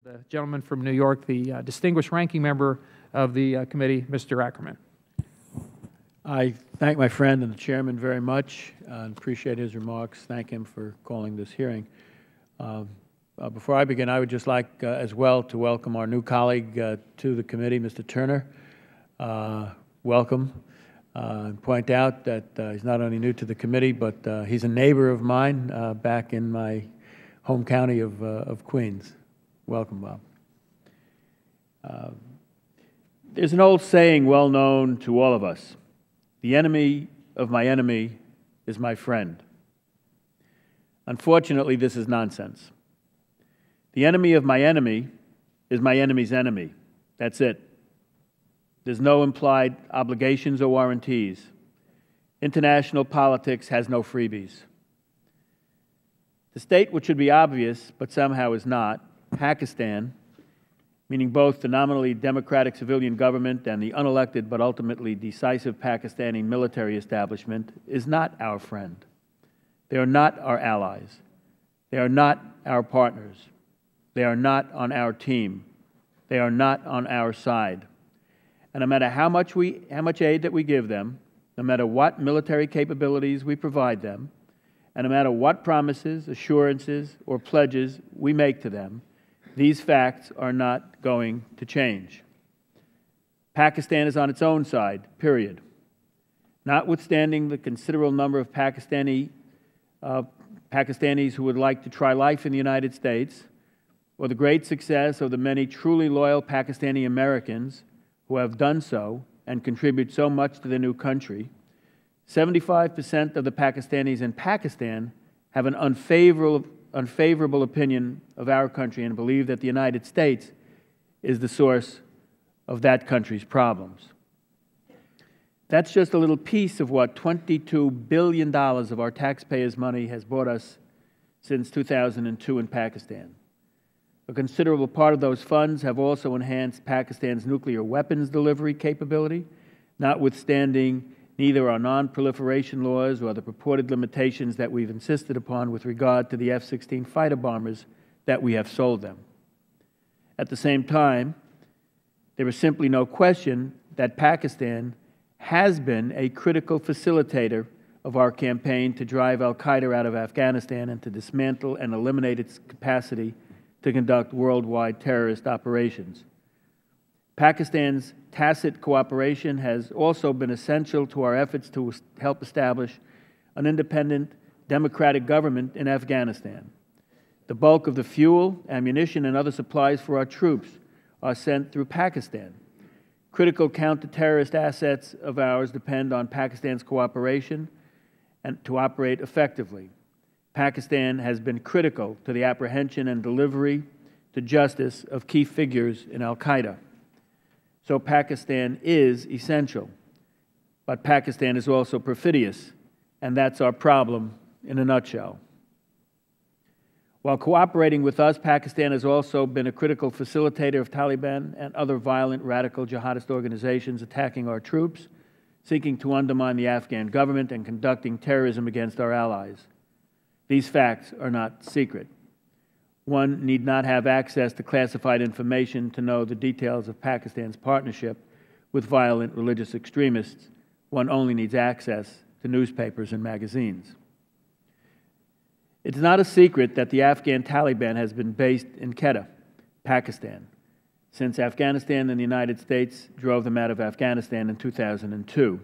The gentleman from New York, the distinguished ranking member of the committee, Mr. Ackerman. I thank my friend and the chairman very much and appreciate his remarks. Thank him for calling this hearing. Before I begin, I would just like as well to welcome our new colleague to the committee, Mr. Turner. Welcome. And point out that he's not only new to the committee, but he's a neighbor of mine back in my home county of Queens. Welcome, Bob. There's an old saying well known to all of us: the enemy of my enemy is my friend. Unfortunately, this is nonsense. The enemy of my enemy is my enemy's enemy. That's it. There's no implied obligations or warranties. International politics has no freebies. The state which should be obvious, but somehow is not, Pakistan, meaning both the nominally democratic civilian government and the unelected but ultimately decisive Pakistani military establishment, is not our friend. They are not our allies. They are not our partners. They are not on our team. They are not on our side. And no matter how much aid that we give them, no matter what military capabilities we provide them, and no matter what promises, assurances, or pledges we make to them, these facts are not going to change. Pakistan is on its own side, period. Notwithstanding the considerable number of Pakistanis who would like to try life in the United States, or the great success of the many truly loyal Pakistani Americans who have done so and contribute so much to their new country, 75% of the Pakistanis in Pakistan have an unfavorable opinion of our country and believe that the United States is the source of that country's problems. That's just a little piece of what $22 billion of our taxpayers' money has brought us since 2002 in Pakistan. A considerable part of those funds have also enhanced Pakistan's nuclear weapons delivery capability, notwithstanding neither our non-proliferation laws or the purported limitations that we've insisted upon with regard to the F-16 fighter bombers that we have sold them. At the same time, there is simply no question that Pakistan has been a critical facilitator of our campaign to drive al-Qaeda out of Afghanistan and to dismantle and eliminate its capacity to conduct worldwide terrorist operations. Pakistan's tacit cooperation has also been essential to our efforts to help establish an independent, democratic government in Afghanistan. The bulk of the fuel, ammunition, and other supplies for our troops are sent through Pakistan. Critical counter-terrorist assets of ours depend on Pakistan's cooperation and to operate effectively. Pakistan has been critical to the apprehension and delivery to justice of key figures in al-Qaeda. So Pakistan is essential, but Pakistan is also perfidious, and that's our problem in a nutshell. While cooperating with us, Pakistan has also been a critical facilitator of Taliban and other violent radical jihadist organizations attacking our troops, seeking to undermine the Afghan government and conducting terrorism against our allies. These facts are not secret. One need not have access to classified information to know the details of Pakistan's partnership with violent religious extremists. One only needs access to newspapers and magazines. It's not a secret that the Afghan Taliban has been based in Quetta, Pakistan, since Afghanistan and the United States drove them out of Afghanistan in 2002.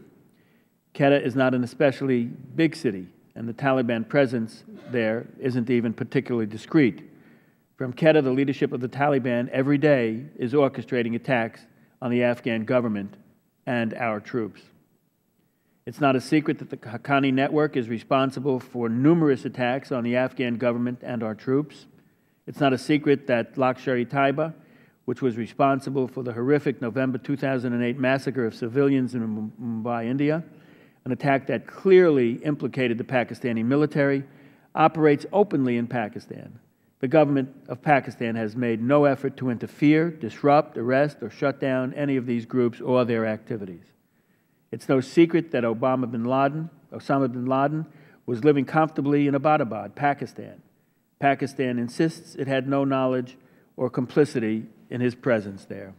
Quetta is not an especially big city, and the Taliban presence there isn't even particularly discreet. From Quetta, the leadership of the Taliban every day is orchestrating attacks on the Afghan government and our troops. It's not a secret that the Haqqani network is responsible for numerous attacks on the Afghan government and our troops. It's not a secret that Lashkar-e-Taiba, which was responsible for the horrific November 2008 massacre of civilians in Mumbai, India, an attack that clearly implicated the Pakistani military, operates openly in Pakistan. The government of Pakistan has made no effort to interfere, disrupt, arrest, or shut down any of these groups or their activities. It's no secret that Osama bin Laden was living comfortably in Abbottabad, Pakistan. Pakistan insists it had no knowledge or complicity in his presence there.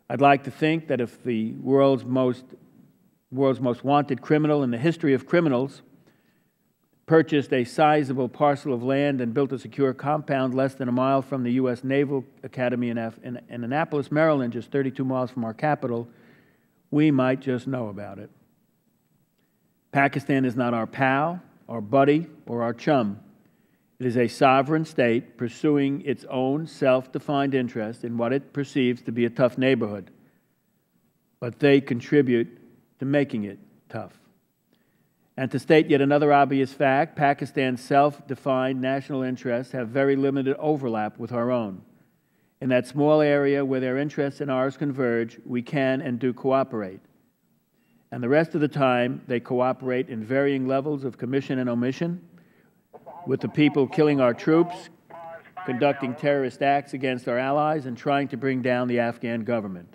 I'd like to think that if the world's most wanted criminal in the history of criminals purchased a sizable parcel of land and built a secure compound less than a mile from the U.S. Naval Academy in Annapolis, Maryland, just 32 miles from our capital, we might just know about it. Pakistan is not our pal, our buddy, or our chum. It is a sovereign state pursuing its own self-defined interest in what it perceives to be a tough neighborhood, but they contribute to making it tough. And to state yet another obvious fact, Pakistan's self-defined national interests have very limited overlap with our own. In that small area where their interests and ours converge, we can and do cooperate. And the rest of the time, they cooperate in varying levels of commission and omission with the people killing our troops, conducting terrorist acts against our allies, and trying to bring down the Afghan government.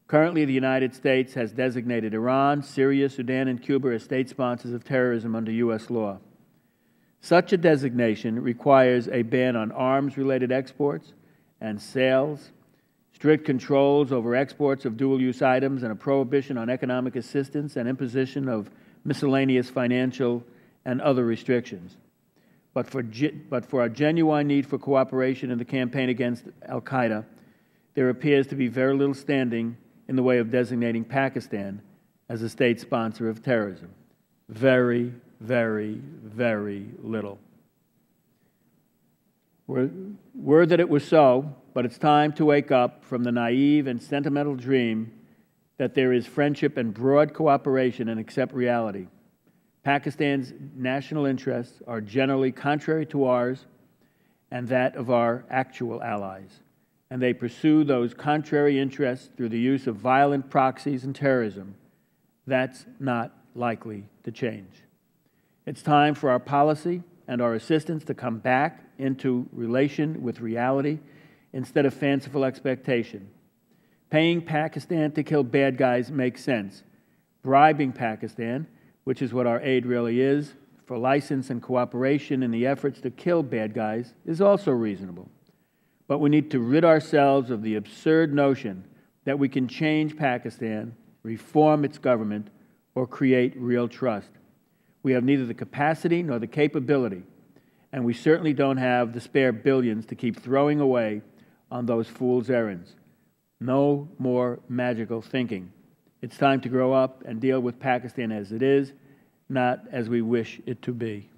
Currently, the United States has designated Iran, Syria, Sudan, and Cuba as state sponsors of terrorism under U.S. law. Such a designation requires a ban on arms-related exports and sales, strict controls over exports of dual-use items, and a prohibition on economic assistance and imposition of miscellaneous financial and other restrictions. But for a genuine need for cooperation in the campaign against al-Qaeda, there appears to be very little standing in the way of designating Pakistan as a state sponsor of terrorism. Very, very, very little. Word that it was so, but it's time to wake up from the naive and sentimental dream that there is friendship and broad cooperation and accept reality. Pakistan's national interests are generally contrary to ours and that of our actual allies, and they pursue those contrary interests through the use of violent proxies and terrorism. That's not likely to change. It's time for our policy and our assistance to come back into relation with reality instead of fanciful expectation. Paying Pakistan to kill bad guys makes sense. Bribing Pakistan, which is what our aid really is, for license and cooperation in the efforts to kill bad guys is also reasonable. But we need to rid ourselves of the absurd notion that we can change Pakistan, reform its government, or create real trust. We have neither the capacity nor the capability, and we certainly don't have the spare billions to keep throwing away on those fool's errands. No more magical thinking. It's time to grow up and deal with Pakistan as it is, not as we wish it to be.